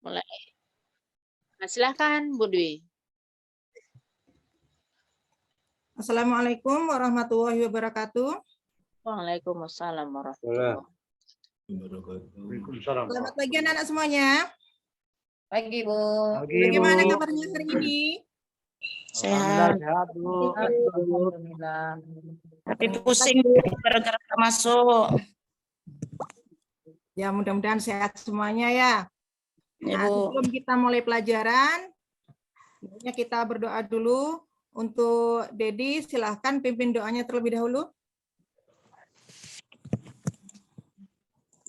Mulai. Nah, silakan Bu Dwi. Assalamualaikum warahmatullahi wabarakatuh. Waalaikumsalam warahmatullahi Waalaikumsalam. Selamat pagi anak-anak semuanya. Pagi, Bu. Bagaimana kabarnya hari ini? Sehat. Sehat, Bu. Alhamdulillah. Tapi pusing Bu, gara-gara tak masuk. Ya, mudah-mudahan sehat semuanya ya. Ya, Nah, Bu. sebelum kita mulai pelajaran, kita berdoa dulu. Untuk Dedi, silahkan pimpin doanya terlebih dahulu.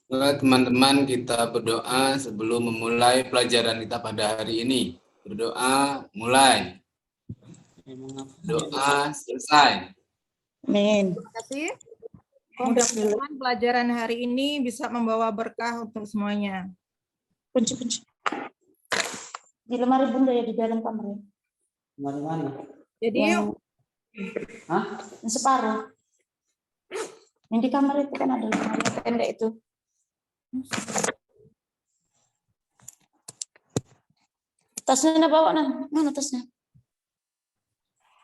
Teman-teman, kita berdoa sebelum memulai pelajaran kita pada hari ini. Berdoa mulai. Doa selesai. Amin. Terima kasih. Mudah-mudahan pelajaran hari ini bisa membawa berkah untuk semuanya. Kunci. Di lemari Bunda ya, di dalam kamar. Lemari mana? Jadi, Yang separuh. Yang di kamar itu kan ada lemari pendek itu. Tasnya bawa nah, mana tasnya?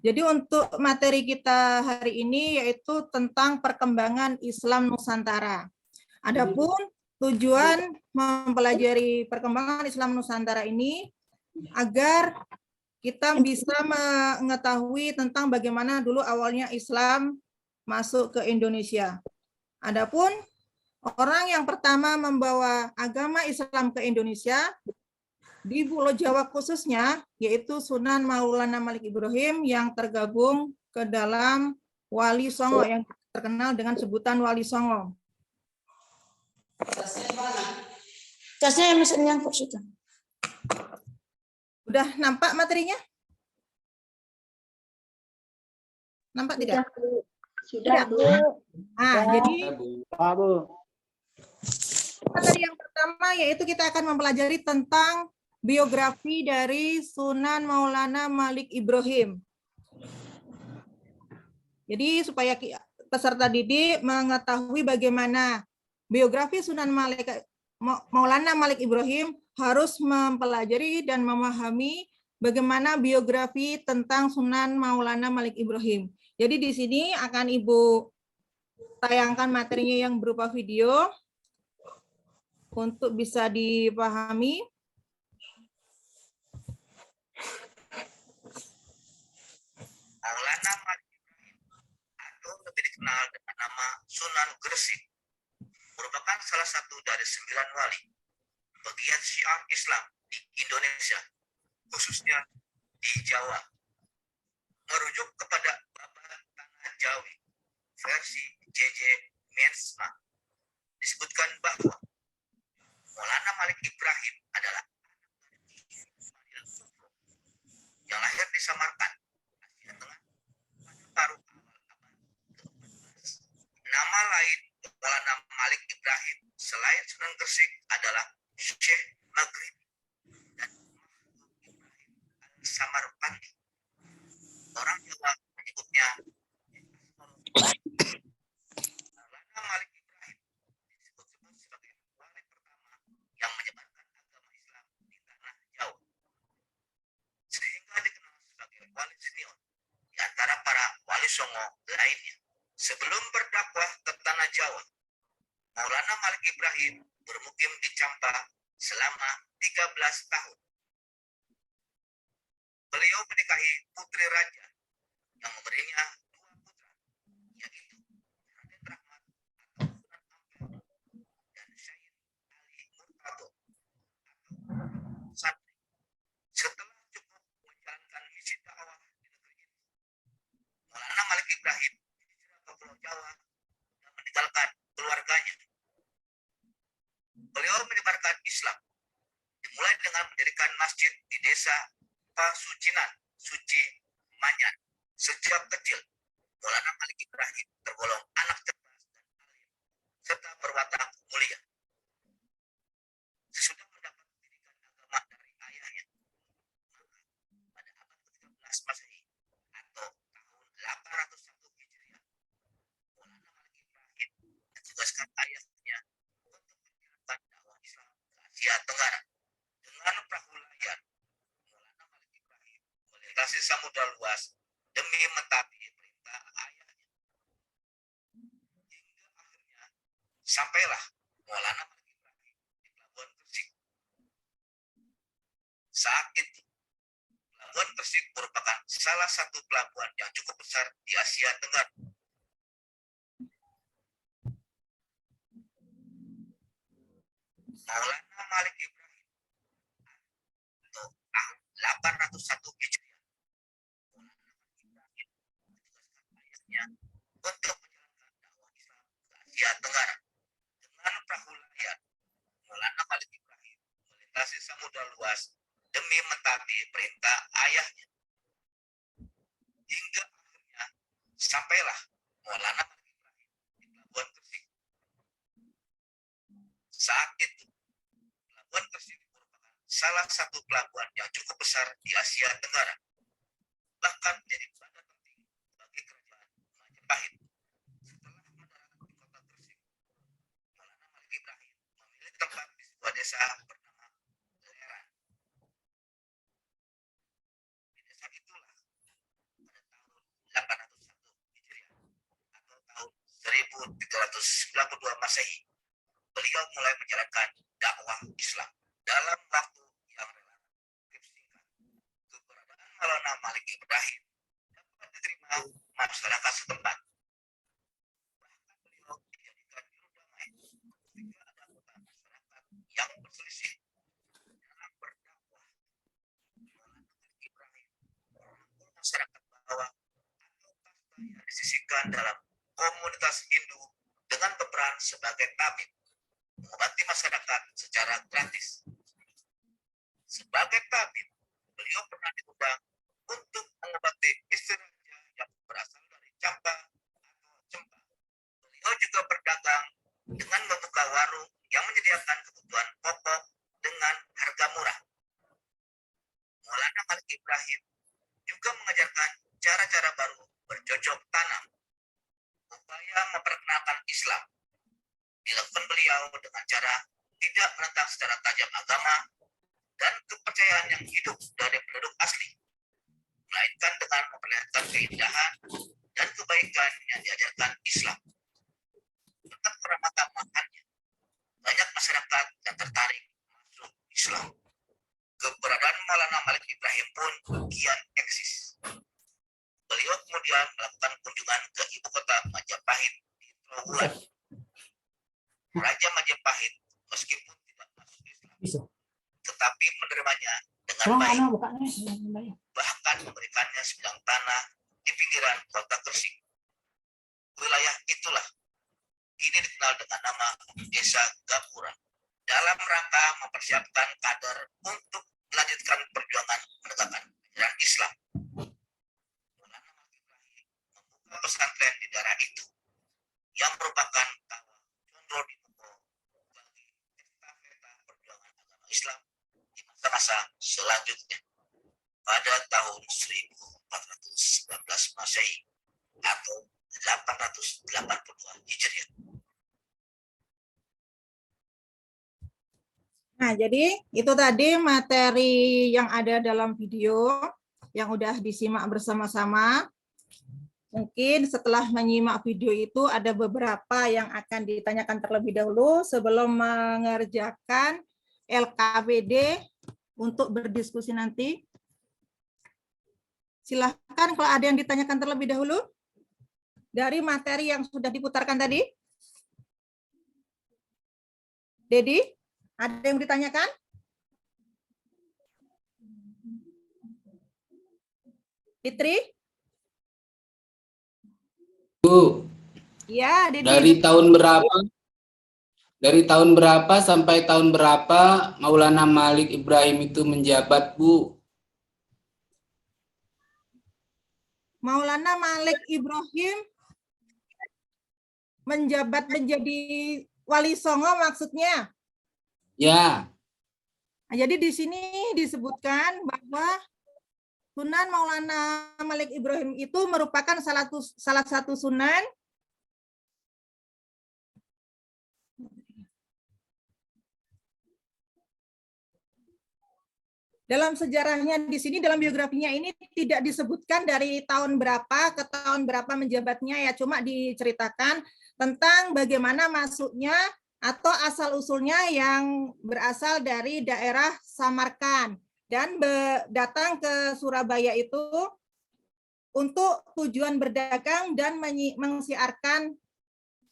Jadi untuk materi kita hari ini yaitu tentang perkembangan Islam Nusantara. Adapun tujuan mempelajari perkembangan Islam Nusantara ini agar kita bisa mengetahui tentang bagaimana dulu awalnya Islam masuk ke Indonesia. Adapun orang yang pertama membawa agama Islam ke Indonesia di Pulau Jawa khususnya, yaitu Sunan Maulana Malik Ibrahim yang tergabung ke dalam Wali Songo yang terkenal dengan sebutan Wali Songo. Tasnya yang bisa nyangkut situ. Udah nampak materinya? Nampak tidak? Sudah, Bu. Jadi Pak, Bu. materi yang pertama yaitu kita akan mempelajari tentang biografi dari Sunan Maulana Malik Ibrahim. Jadi supaya peserta didik mengetahui bagaimana biografi Sunan Maulana Malik Ibrahim, harus mempelajari dan memahami bagaimana biografi tentang Sunan Maulana Malik Ibrahim. Jadi di sini akan Ibu tayangkan materinya yang berupa video untuk bisa dipahami. Maulana Malik Ibrahim atau lebih dikenal dengan nama Sunan Gresik merupakan salah satu dari 9 wali bagian syiar Islam di Indonesia, khususnya di Jawa. Merujuk kepada Babat Tanah Jawi versi J.J. Mensma, disebutkan bahwa Maulana Malik Ibrahim adalah yang lahir di Samarkand, Asia Tengah, pada paruh awal abad ke-14. Nama lain Maulana Malik Ibrahim selain Sunan Gresik adalah Syekh Maghrib dan Mahmud Ibrahim al-Samarkandi. Orang Jawa menyebutnya Maulana Malik Ibrahim disebut-sebut sebagai wali pertama yang menyebarkan agama Islam di tanah Jawa, sehingga dikenal sebagai wali senior di antara para wali songo lainnya. Sebelum berdakwah ke tanah Jawa, Maulana Malik Ibrahim bermukim di Campa selama 13 tahun. Beliau menikahi putri raja yang memberinya 2 putra, yaitu Raden Rahmat atau Sunan Ampel dan Syed Ali Murtado atau Santri. Setelah cukup menjalankan misi dakwah di negeri ini, Maulana Malik Ibrahim hijrah ke Pulau Jawa dan meninggalkan keluarganya. Beliau menyebarkan Islam, dimulai dengan mendirikan masjid di desa Pasucinan, Suci Manyan. Sejak kecil, Maulana Malik Ibrahim tergolong anak cerdas dan alim, serta berwatak mulia. Sesudah mendapat pendidikan agama dari ayahnya, maka pada abad ke-13 Masehi atau tahun 801 Hijriah, Maulana Malik Ibrahim ditugaskan ayahnya untuk menjalankan dakwah Islam ke Asia Tenggara dengan luas demi mentaati perintah ayahnya. Hingga akhirnya sampailah Maulana Malik Ibrahim di Pelabuhan Gresik. Saat itu, Pelabuhan Gresik merupakan salah satu pelabuhan yang cukup besar di Asia Tenggara. Maulana Malik Ibrahim atau tahun 801 Hijriah, Maulana Malik Ibrahim menugaskan ayahnya untuk menjalankan dakwah Islam ke Asia Tenggara. Dengan perahu layar, Maulana Malik Ibrahim melintasi samudra luas demi mentaati perintah ayahnya. Hingga akhirnya sampailah Maulana Malik Ibrahim di Pelabuhan Gresik. Saat itu, Pelabuhan Gresik merupakan salah satu pelabuhan yang cukup besar di Asia Tenggara, bahkan menjadi badan penting bagi kerajaan Majapahit. Setelah mendarat di kota Gresik, Maulana Malik Ibrahim memilih tempat di sebuah desa bernama Leran. Di desa itulah pada tahun 801 Hijriah atau tahun 1392 Masehi, beliau mulai menjalankan dakwah Islam. Dalam waktu yang relatif singkat, keberadaan Maulana Malik Ibrahim dapat diterima masyarakat setempat. Bahkan beliau dijadikan juru damai ketika ada anggota masyarakat yang berselisih dalam berdakwah. Maulana Malik Ibrahim merangkul masyarakat bawah atau kasta yang disisihkan dalam komunitas Hindu dengan berperan sebagai tabib, mengobati masyarakat secara gratis. Sebagai tabib, beliau pernah diundang untuk mengobati istri raja yang berasal dari Campa atau Cempa. Beliau juga berdagang dengan membuka warung yang menyediakan kebutuhan pokok dengan harga murah. Maulana Malik Ibrahim juga mengajarkan cara-cara baru bercocok tanam, upaya memperkenalkan Islam. Dilakukan beliau dengan cara tidak menentang secara tajam agama dan kepercayaan yang hidup dari penduduk asli, melainkan dengan memperlihatkan keindahan dan kebaikan yang diajarkan Islam. Berkat keramah-tamahannya, banyak masyarakat yang tertarik masuk Islam. Keberadaan Maulana Malik Ibrahim pun kian eksis. Beliau kemudian melakukan kunjungan ke ibu kota Majapahit di Trowulan. Raja Majapahit meskipun tidak masuk Islam, tetapi menerimanya dengan baik, bahkan memberikannya sebidang tanah di pinggiran kota Gresik. Wilayah itulah kini dikenal dengan nama Desa Gapura, dalam rangka mempersiapkan kader untuk melanjutkan perjuangan menegakkan ajaran Islam. Maulana Malik Ibrahim membuka pesantren di daerah itu yang merupakan kawah condro di bagi estafeta perjuangan agama Islam di masa-masa selanjutnya. Pada tahun 1419 Masehi atau 882 Hijriah. Nah, jadi itu tadi materi yang ada dalam video yang udah disimak bersama-sama. Mungkin setelah menyimak video itu ada beberapa yang akan ditanyakan terlebih dahulu sebelum mengerjakan LKPD untuk berdiskusi nanti. Silahkan kalau ada yang ditanyakan terlebih dahulu dari materi yang sudah diputarkan tadi. Dedi, ada yang ditanyakan? Fitri? Bu, Ya, Dedi. Dari tahun berapa sampai tahun berapa Maulana Malik Ibrahim itu menjabat, Bu? Maulana Malik Ibrahim menjabat menjadi Wali Songo maksudnya? Ya. Nah, jadi di sini disebutkan bahwa Sunan Maulana Malik Ibrahim itu merupakan salah satu sunan dalam sejarahnya di sini, dalam biografinya ini tidak disebutkan dari tahun berapa ke tahun berapa menjabatnya, ya cuma diceritakan tentang bagaimana masuknya atau asal-usulnya yang berasal dari daerah Samarkand dan datang ke Surabaya itu untuk tujuan berdagang dan mensiarkan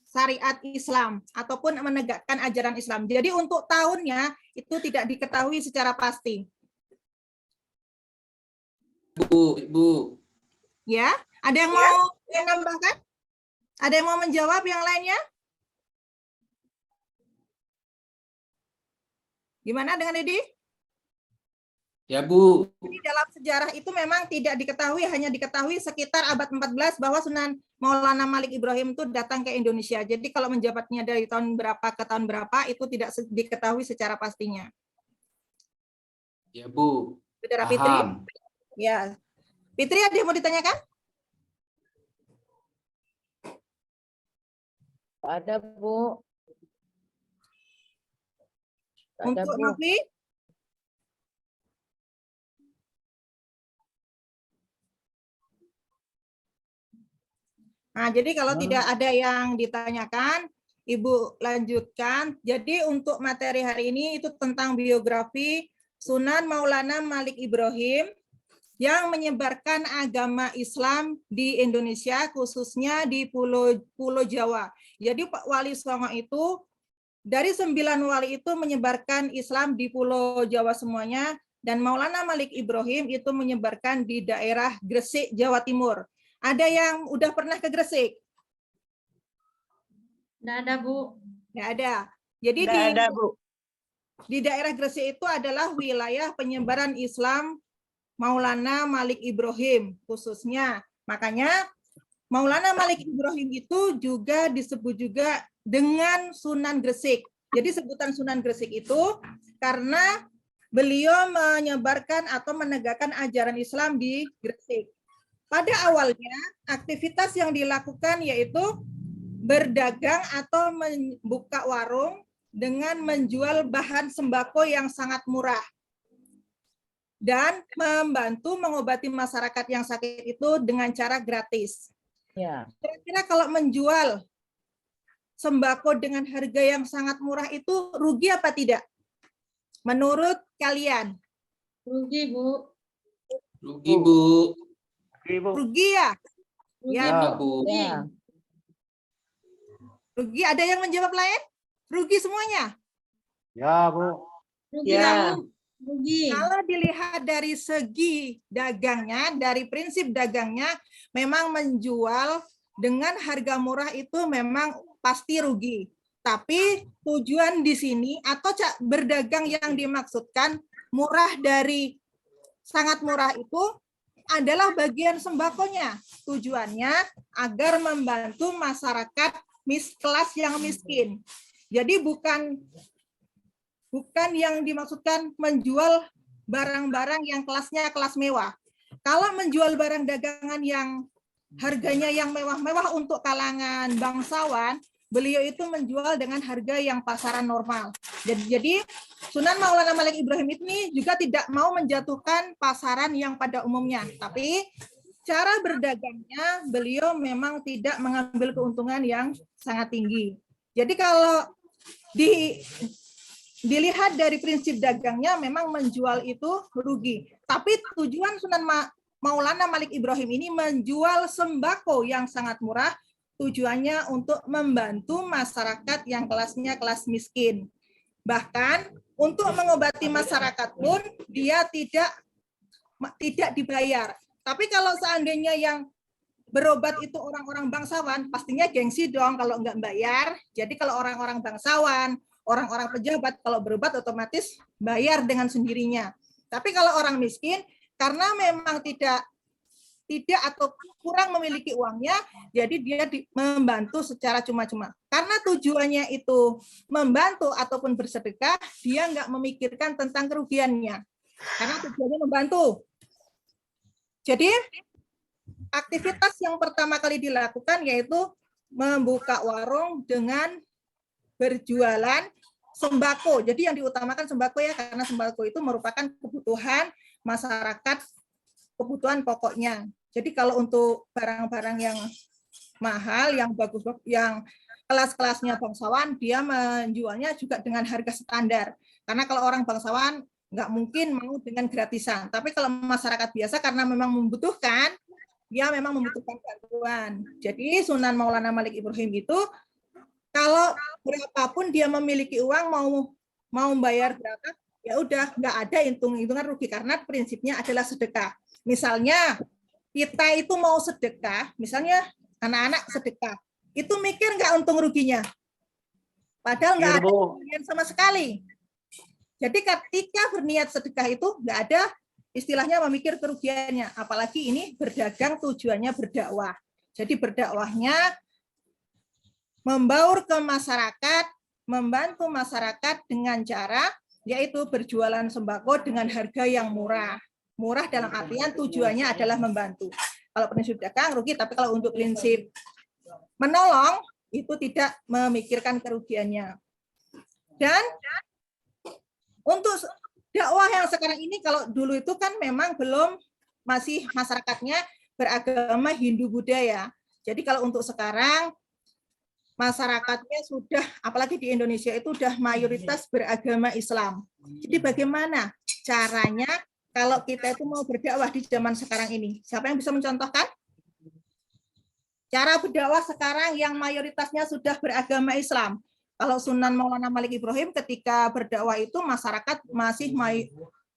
syariat Islam ataupun menegakkan ajaran Islam. Jadi untuk tahunnya itu tidak diketahui secara pasti. Ibu. Ya, ada yang mau menambahkan? Ada yang mau menjawab yang lainnya? Gimana dengan Didi? Ya, Bu. Jadi dalam sejarah itu memang tidak diketahui, hanya diketahui sekitar abad 14 bahwa Sunan Maulana Malik Ibrahim itu datang ke Indonesia. Jadi kalau menjabatnya dari tahun berapa ke tahun berapa itu tidak diketahui secara pastinya. Ya, Bu. Saudara Fitri? Paham. Ya. Fitri, ada yang mau ditanyakan? Ada, Bu. Ada, Untuk Bu. Novi? Nah, jadi kalau tidak ada yang ditanyakan, Ibu lanjutkan. Jadi untuk materi hari ini itu tentang biografi Sunan Maulana Malik Ibrahim yang menyebarkan agama Islam di Indonesia, khususnya di Pulau Jawa. Jadi Pak Wali Songo itu, dari 9 wali itu menyebarkan Islam di Pulau Jawa semuanya, dan Maulana Malik Ibrahim itu menyebarkan di daerah Gresik, Jawa Timur. Ada yang udah pernah ke Gresik? Nggak ada, Bu. Nggak ada. Jadi di daerah Gresik itu adalah wilayah penyebaran Islam Maulana Malik Ibrahim khususnya. Makanya Maulana Malik Ibrahim itu juga disebut juga dengan Sunan Gresik. Jadi sebutan Sunan Gresik itu karena beliau menyebarkan atau menegakkan ajaran Islam di Gresik. Pada awalnya, aktivitas yang dilakukan yaitu berdagang atau membuka warung dengan menjual bahan sembako yang sangat murah dan membantu mengobati masyarakat yang sakit itu dengan cara gratis. Ya. Kira-kira kalau menjual sembako dengan harga yang sangat murah itu rugi apa tidak? Menurut kalian? Rugi, Bu. Rugi, Bu. Rugi ya? Ya, Bu. Ya. Rugi. Ada yang menjawab lain? Rugi semuanya? Ya, Bu. Rugi, lah, Bu. Rugi. Kalau dilihat dari segi dagangnya, dari prinsip dagangnya, memang menjual dengan harga murah itu memang pasti rugi. Tapi tujuan di sini atau berdagang yang dimaksudkan murah dari sangat murah itu adalah bagian sembakonya. Tujuannya agar membantu masyarakat kelas yang miskin. Jadi bukan yang dimaksudkan menjual barang-barang yang kelasnya kelas mewah. Kalau menjual barang dagangan yang harganya yang mewah-mewah untuk kalangan bangsawan, beliau itu menjual dengan harga yang pasaran normal. Jadi Sunan Maulana Malik Ibrahim ini juga tidak mau menjatuhkan pasaran yang pada umumnya, tapi cara berdagangnya beliau memang tidak mengambil keuntungan yang sangat tinggi. Jadi kalau dilihat dari prinsip dagangnya memang menjual itu rugi. Tapi tujuan Sunan Maulana Malik Ibrahim ini menjual sembako yang sangat murah, tujuannya untuk membantu masyarakat yang kelasnya kelas miskin. Bahkan untuk mengobati masyarakat pun dia tidak dibayar. Tapi kalau seandainya yang berobat itu orang-orang bangsawan, pastinya gengsi dong kalau nggak bayar. Jadi kalau orang-orang bangsawan, orang-orang pejabat kalau berobat otomatis bayar dengan sendirinya. Tapi kalau orang miskin, karena memang tidak atau kurang memiliki uangnya, jadi dia membantu secara cuma-cuma. Karena tujuannya itu membantu ataupun bersedekah, dia nggak memikirkan tentang kerugiannya. Karena tujuannya membantu. Jadi aktivitas yang pertama kali dilakukan yaitu membuka warung dengan berjualan sembako. Jadi yang diutamakan sembako ya, karena sembako itu merupakan kebutuhan masyarakat, kebutuhan pokoknya. Jadi kalau untuk barang-barang yang mahal, yang bagus, yang kelas-kelasnya bangsawan, dia menjualnya juga dengan harga standar. Karena kalau orang bangsawan nggak mungkin mau dengan gratisan. Tapi kalau masyarakat biasa karena memang membutuhkan, dia memang membutuhkan bantuan. Jadi Sunan Maulana Malik Ibrahim itu kalau berapapun dia memiliki uang, mau membayar berapa, ya udah nggak ada hitungan rugi karena prinsipnya adalah sedekah. Misalnya kita itu mau sedekah, misalnya anak-anak sedekah, itu mikir nggak untung ruginya? Padahal nggak Iya, ada Bu. kerugian sama sekali. Jadi ketika berniat sedekah itu nggak ada istilahnya memikir kerugiannya. Apalagi ini berdagang tujuannya berdakwah. Jadi berdakwahnya membaur ke masyarakat, membantu masyarakat dengan cara yaitu berjualan sembako dengan harga yang murah. Murah dalam artian tujuannya adalah membantu. Kalau prinsip dagang rugi, tapi kalau untuk prinsip menolong itu tidak memikirkan kerugiannya. Dan untuk dakwah yang sekarang ini, kalau dulu itu kan memang belum, masih masyarakatnya beragama Hindu Buddha ya. Jadi kalau untuk sekarang masyarakatnya sudah, apalagi di Indonesia itu sudah mayoritas beragama Islam. Jadi bagaimana caranya kalau kita itu mau berdakwah di zaman sekarang ini? Siapa yang bisa mencontohkan? Cara berdakwah sekarang yang mayoritasnya sudah beragama Islam. Kalau Sunan Maulana Malik Ibrahim ketika berdakwah itu masyarakat masih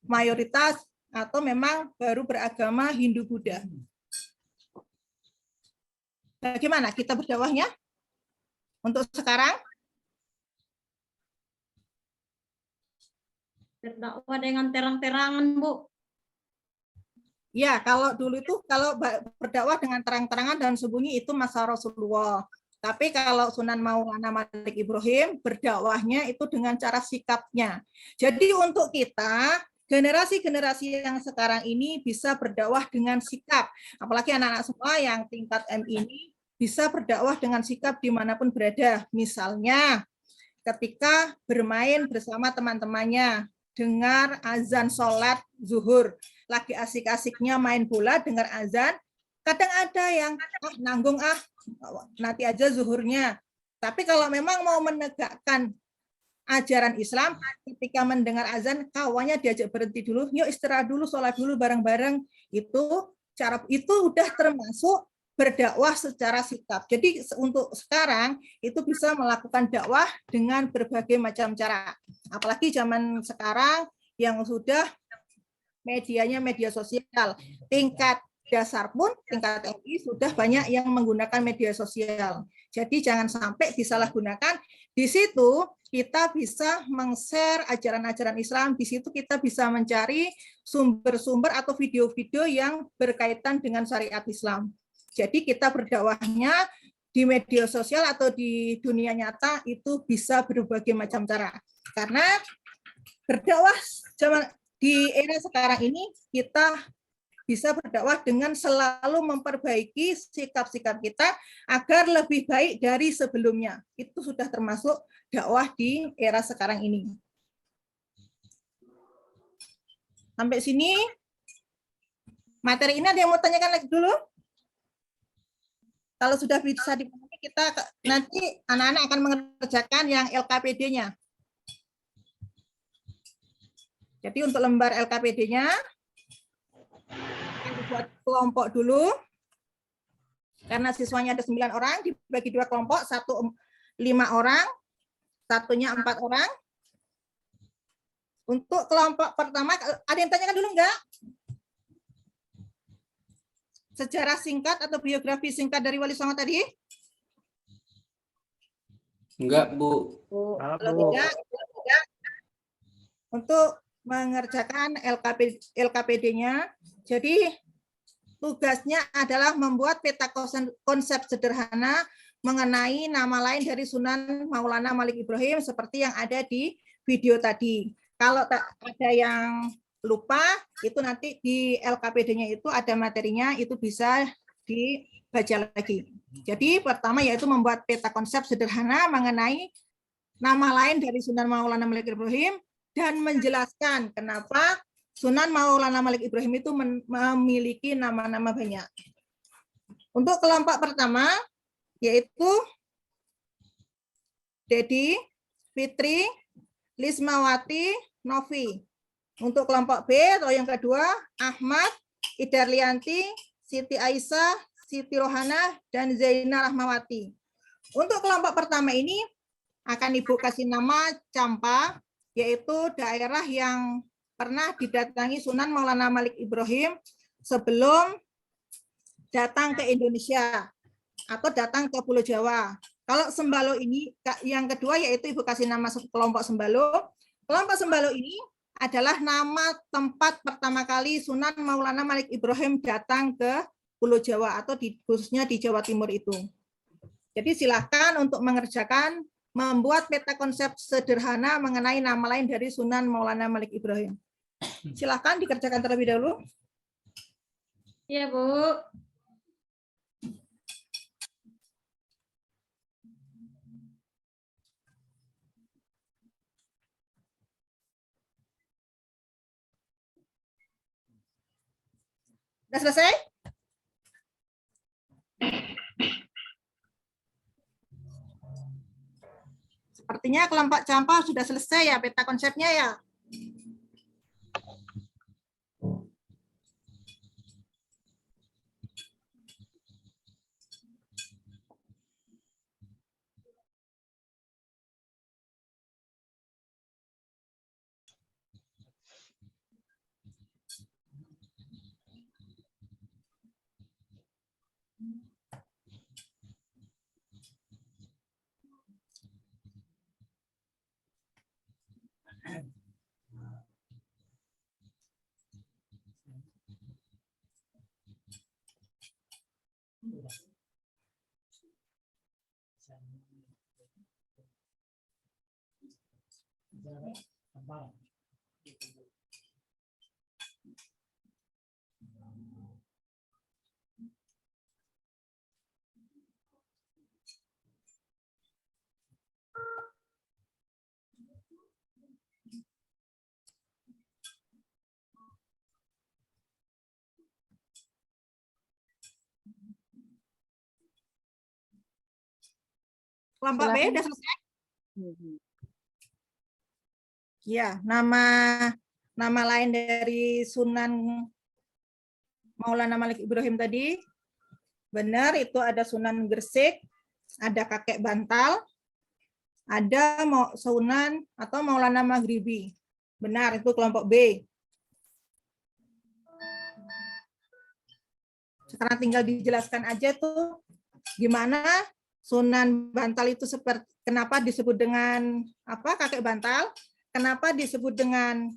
mayoritas atau memang baru beragama Hindu Buddha. Bagaimana kita berdakwahnya? Untuk sekarang? Berdakwah dengan terang-terangan, Bu. Ya, kalau dulu itu kalau berdakwah dengan terang-terangan dan sembunyi itu masa Rasulullah. Tapi kalau Sunan Maulana Malik Ibrahim berdakwahnya itu dengan cara sikapnya. Jadi untuk kita generasi-generasi yang sekarang ini bisa berdakwah dengan sikap. Apalagi anak-anak semua yang tingkat MI ini bisa berdakwah dengan sikap dimanapun berada. Misalnya ketika bermain bersama teman-temannya, dengar azan sholat zuhur, lagi asik-asiknya main bola, dengar azan, kadang ada yang nanggung nanti aja zuhurnya. Tapi kalau memang mau menegakkan ajaran Islam, ketika mendengar azan, kawannya diajak berhenti dulu, yuk istirahat dulu, sholat dulu bareng-bareng. Itu cara itu udah termasuk berdakwah secara sikap. Jadi untuk sekarang itu bisa melakukan dakwah dengan berbagai macam cara. Apalagi zaman sekarang yang sudah medianya media sosial. Tingkat dasar pun, tingkat MI sudah banyak yang menggunakan media sosial. Jadi jangan sampai disalahgunakan. Di situ kita bisa meng-share ajaran-ajaran Islam. Di situ kita bisa mencari sumber-sumber atau video-video yang berkaitan dengan syariat Islam. Jadi kita berdakwahnya di media sosial atau di dunia nyata itu bisa berbagai macam cara. Karena berdakwah di era sekarang ini kita bisa berdakwah dengan selalu memperbaiki sikap-sikap kita agar lebih baik dari sebelumnya. Itu sudah termasuk dakwah di era sekarang ini. Sampai sini materi ini ada yang mau tanyakan lagi dulu? Kalau sudah bisa dipahami, kita nanti anak-anak akan mengerjakan yang LKPD-nya. Jadi untuk lembar LKPD-nya, buat kelompok dulu. Karena siswanya ada 9 orang, dibagi 2 kelompok, 1 5 orang, satunya 4 orang. Untuk kelompok pertama, ada yang tanyakan dulu enggak? Sejarah singkat atau biografi singkat dari Wali Songo tadi? Enggak, Bu. Kalau tidak, untuk mengerjakan LKPD-nya, jadi tugasnya adalah membuat peta konsep sederhana mengenai nama lain dari Sunan Maulana Malik Ibrahim seperti yang ada di video tadi. Kalau ada yang lupa, itu nanti di LKPD-nya itu ada materinya, itu bisa dibaca lagi. Jadi pertama yaitu membuat peta konsep sederhana mengenai nama lain dari Sunan Maulana Malik Ibrahim dan menjelaskan kenapa Sunan Maulana Malik Ibrahim itu memiliki nama-nama banyak. Untuk kelompok pertama yaitu Dedi, Fitri, Lismawati, Novi. Untuk kelompok B atau yang kedua, Ahmad, Idarlianti, Siti Aisyah, Siti Rohana, dan Zainal Rahmawati. Untuk kelompok pertama ini akan Ibu kasih nama Campa, yaitu daerah yang pernah didatangi Sunan Maulana Malik Ibrahim sebelum datang ke Indonesia atau datang ke Pulau Jawa. Kalau Sembalo ini, yang kedua yaitu Ibu kasih nama kelompok Sembalo. Kelompok Sembalo ini adalah nama tempat pertama kali Sunan Maulana Malik Ibrahim datang ke Pulau Jawa atau khususnya di Jawa Timur itu. Jadi silakan untuk mengerjakan, membuat peta konsep sederhana mengenai nama lain dari Sunan Maulana Malik Ibrahim. Silakan dikerjakan terlebih dahulu. Iya, Bu. Sudah selesai? Sepertinya kelompok Campa sudah selesai ya peta konsepnya ya. Kelompok B sudah selesai? Ya, nama lain dari Sunan Maulana Malik Ibrahim tadi benar, itu ada Sunan Gresik, ada Kakek Bantal, ada Sunan atau Maulana Maghribi. Benar, itu kelompok B. Sekarang tinggal dijelaskan aja tuh gimana Sunan Bantal itu seperti, kenapa disebut dengan apa Kakek Bantal, kenapa disebut dengan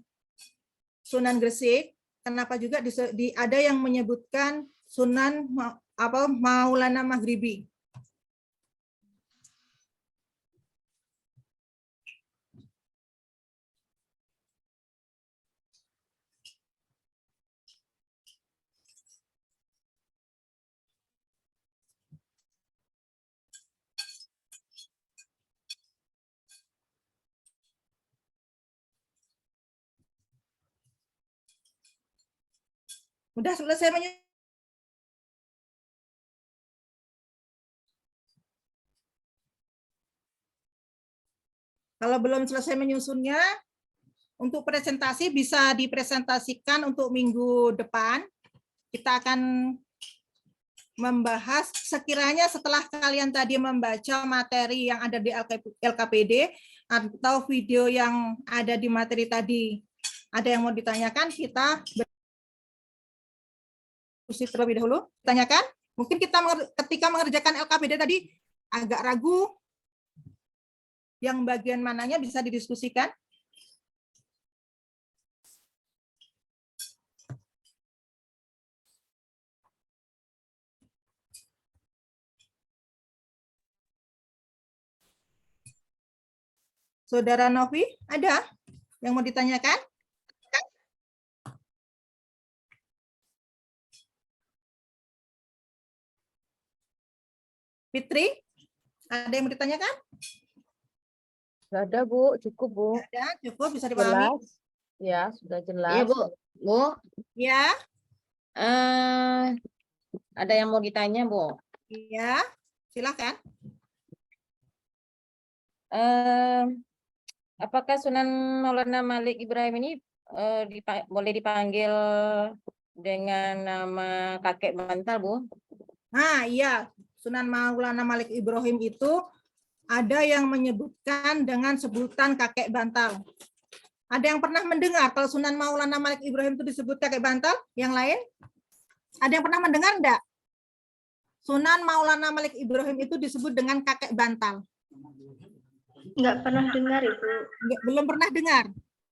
Sunan Gresik, kenapa juga ada yang menyebutkan Sunan Maulana Maghribi. Udah selesai menyusun? Kalau belum selesai menyusunnya, untuk presentasi bisa dipresentasikan untuk minggu depan. Kita akan membahas sekiranya setelah kalian tadi membaca materi yang ada di LKPD atau video yang ada di materi tadi, ada yang mau ditanyakan, kita diskusi terlebih dahulu. Tanyakan, mungkin kita ketika mengerjakan LKPD tadi agak ragu, yang bagian mananya bisa didiskusikan. Saudara Novi, ada yang mau ditanyakan? Fitri, ada yang mau ditanyakan? Sudah ada Bu, cukup Bu. Ya, cukup bisa dipahami. Jelas. Ya, sudah jelas. Iya, Bu. Bu, Ya, ada yang mau ditanya, Bu. ya, silakan. Apakah Sunan Maulana Malik Ibrahim ini boleh dipanggil dengan nama kakek bantal, Bu? Nah, iya, Sunan Maulana Malik Ibrahim itu ada yang menyebutkan dengan sebutan kakek bantal. Ada yang pernah mendengar kalau Sunan Maulana Malik Ibrahim itu disebut kakek bantal? Yang lain? Ada yang pernah mendengar enggak? Sunan Maulana Malik Ibrahim itu disebut dengan kakek bantal. Nggak pernah dengar Ibu. Belum pernah dengar.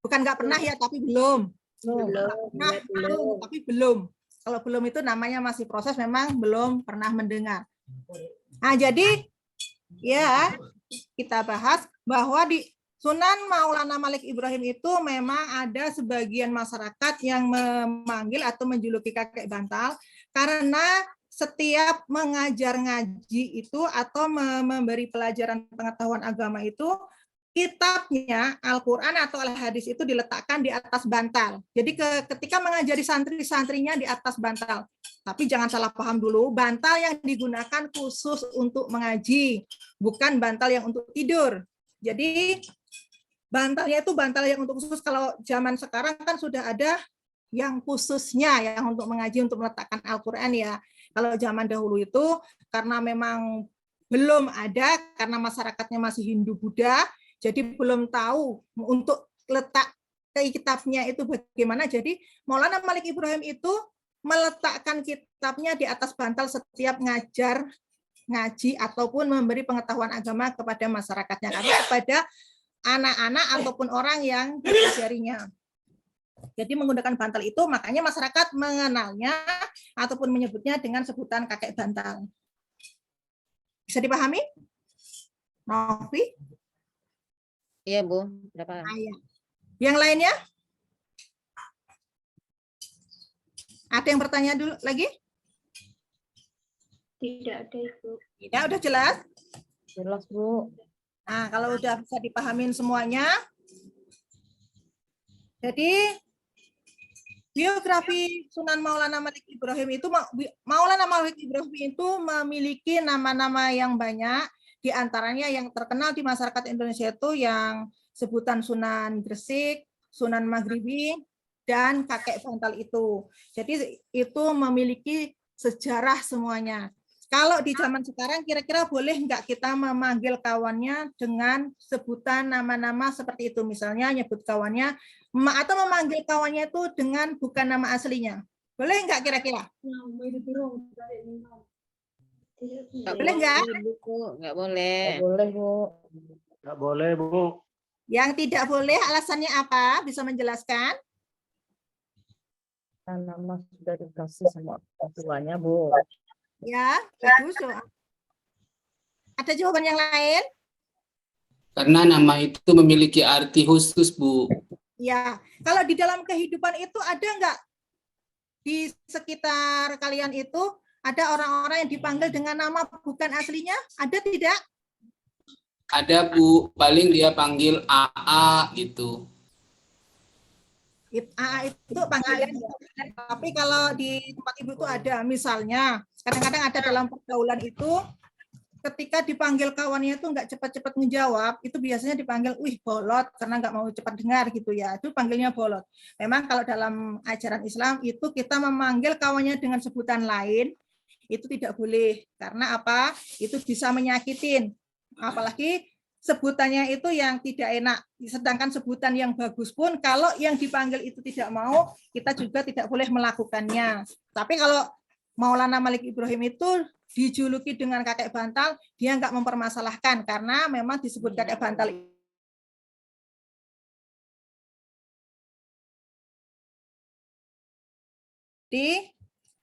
Bukan nggak pernah ya, tapi belum. Nah, tapi belum. Kalau belum itu namanya masih proses, memang belum pernah mendengar. Nah, jadi ya kita bahas bahwa di Sunan Maulana Malik Ibrahim itu memang ada sebagian masyarakat yang memanggil atau menjuluki kakek bantal karena setiap mengajar ngaji itu atau memberi pelajaran pengetahuan agama itu kitabnya Al-Quran atau Al-Hadis itu diletakkan di atas bantal. Jadi ketika mengajari santri-santrinya di atas bantal. Tapi jangan salah paham dulu, bantal yang digunakan khusus untuk mengaji, bukan bantal yang untuk tidur. Jadi bantalnya itu bantal yang untuk khusus. Kalau zaman sekarang kan sudah ada yang khususnya yang untuk mengaji, untuk meletakkan Al-Quran ya. Kalau zaman dahulu itu karena memang belum ada, karena masyarakatnya masih Hindu-Buddha, jadi belum tahu untuk letak kitabnya itu bagaimana. Jadi Maulana Malik Ibrahim itu meletakkan kitabnya di atas bantal setiap ngajar, ngaji, ataupun memberi pengetahuan agama kepada masyarakatnya, karena kepada anak-anak ataupun orang yang diajarinya. Jadi menggunakan bantal itu, makanya masyarakat mengenalnya ataupun menyebutnya dengan sebutan kakek bantal. Bisa dipahami? Novi? Iya, Bu. Berapa? Yang lainnya? Ada yang bertanya dulu lagi? Tidak ada Ibu. Ya, udah jelas? Jelas Bu. Nah, kalau udah bisa dipahamin semuanya, jadi biografi Sunan Maulana Malik Ibrahim itu, Maulana Malik Ibrahim itu memiliki nama-nama yang banyak, di antaranya yang terkenal di masyarakat Indonesia itu yang sebutan Sunan Gresik, Sunan Maghribi, dan kakek bantal itu. Jadi itu memiliki sejarah semuanya. Kalau di zaman sekarang kira-kira boleh nggak kita memanggil kawannya dengan sebutan nama-nama seperti itu? Misalnya nyebut kawannya atau memanggil kawannya itu dengan bukan nama aslinya. Boleh nggak kira-kira? Boleh nggak? Nggak boleh. Nggak boleh Bu. Nggak boleh, Bu. Yang tidak boleh alasannya apa? Bisa menjelaskan? Karena nama sudah dikasih sama orang tuanya Bu. Ya, bagus. Ada jawaban yang lain? Karena nama itu memiliki arti khusus, Bu. Ya, kalau di dalam kehidupan itu ada nggak di sekitar kalian itu ada orang-orang yang dipanggil dengan nama bukan aslinya? Ada tidak? Ada, Bu. Paling dia panggil AA gitu. AA itu panggilan. Tapi kalau di tempat ibu itu ada, misalnya kadang-kadang ada dalam pergaulan itu ketika dipanggil kawannya itu nggak cepat-cepat ngejawab, itu biasanya dipanggil, wih bolot, karena nggak mau cepat dengar gitu ya, itu panggilnya bolot. Memang kalau dalam ajaran Islam itu kita memanggil kawannya dengan sebutan lain, itu tidak boleh. Karena apa? Itu bisa menyakitin. Apalagi sebutannya itu yang tidak enak. Sedangkan sebutan yang bagus pun, kalau yang dipanggil itu tidak mau, kita juga tidak boleh melakukannya. Tapi kalau Maulana Malik Ibrahim itu dijuluki dengan kakek bantal, dia nggak mempermasalahkan karena memang disebut kakek bantal. Jadi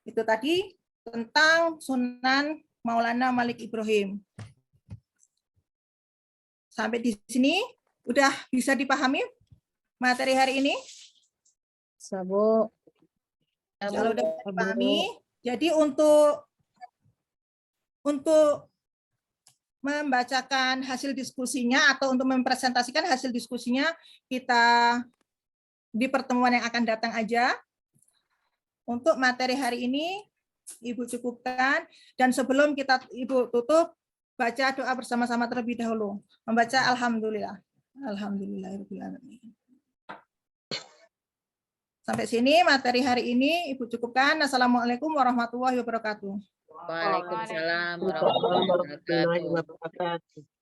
itu tadi tentang Sunan Maulana Malik Ibrahim. Sampai di sini udah bisa dipahami materi hari ini? Bisa Bu. Kalau udah dipahami, jadi untuk membacakan hasil diskusinya atau untuk mempresentasikan hasil diskusinya kita di pertemuan yang akan datang aja. Untuk materi hari ini Ibu cukupkan, dan sebelum Ibu tutup, baca doa bersama-sama terlebih dahulu. Membaca Alhamdulillah. Alhamdulillahirabbil alamin. Sampai sini materi hari ini Ibu cukupkan. Assalamualaikum warahmatullahi wabarakatuh. Waalaikumsalam warahmatullahi Warahmatullahi wabarakatuh. wabarakatuh.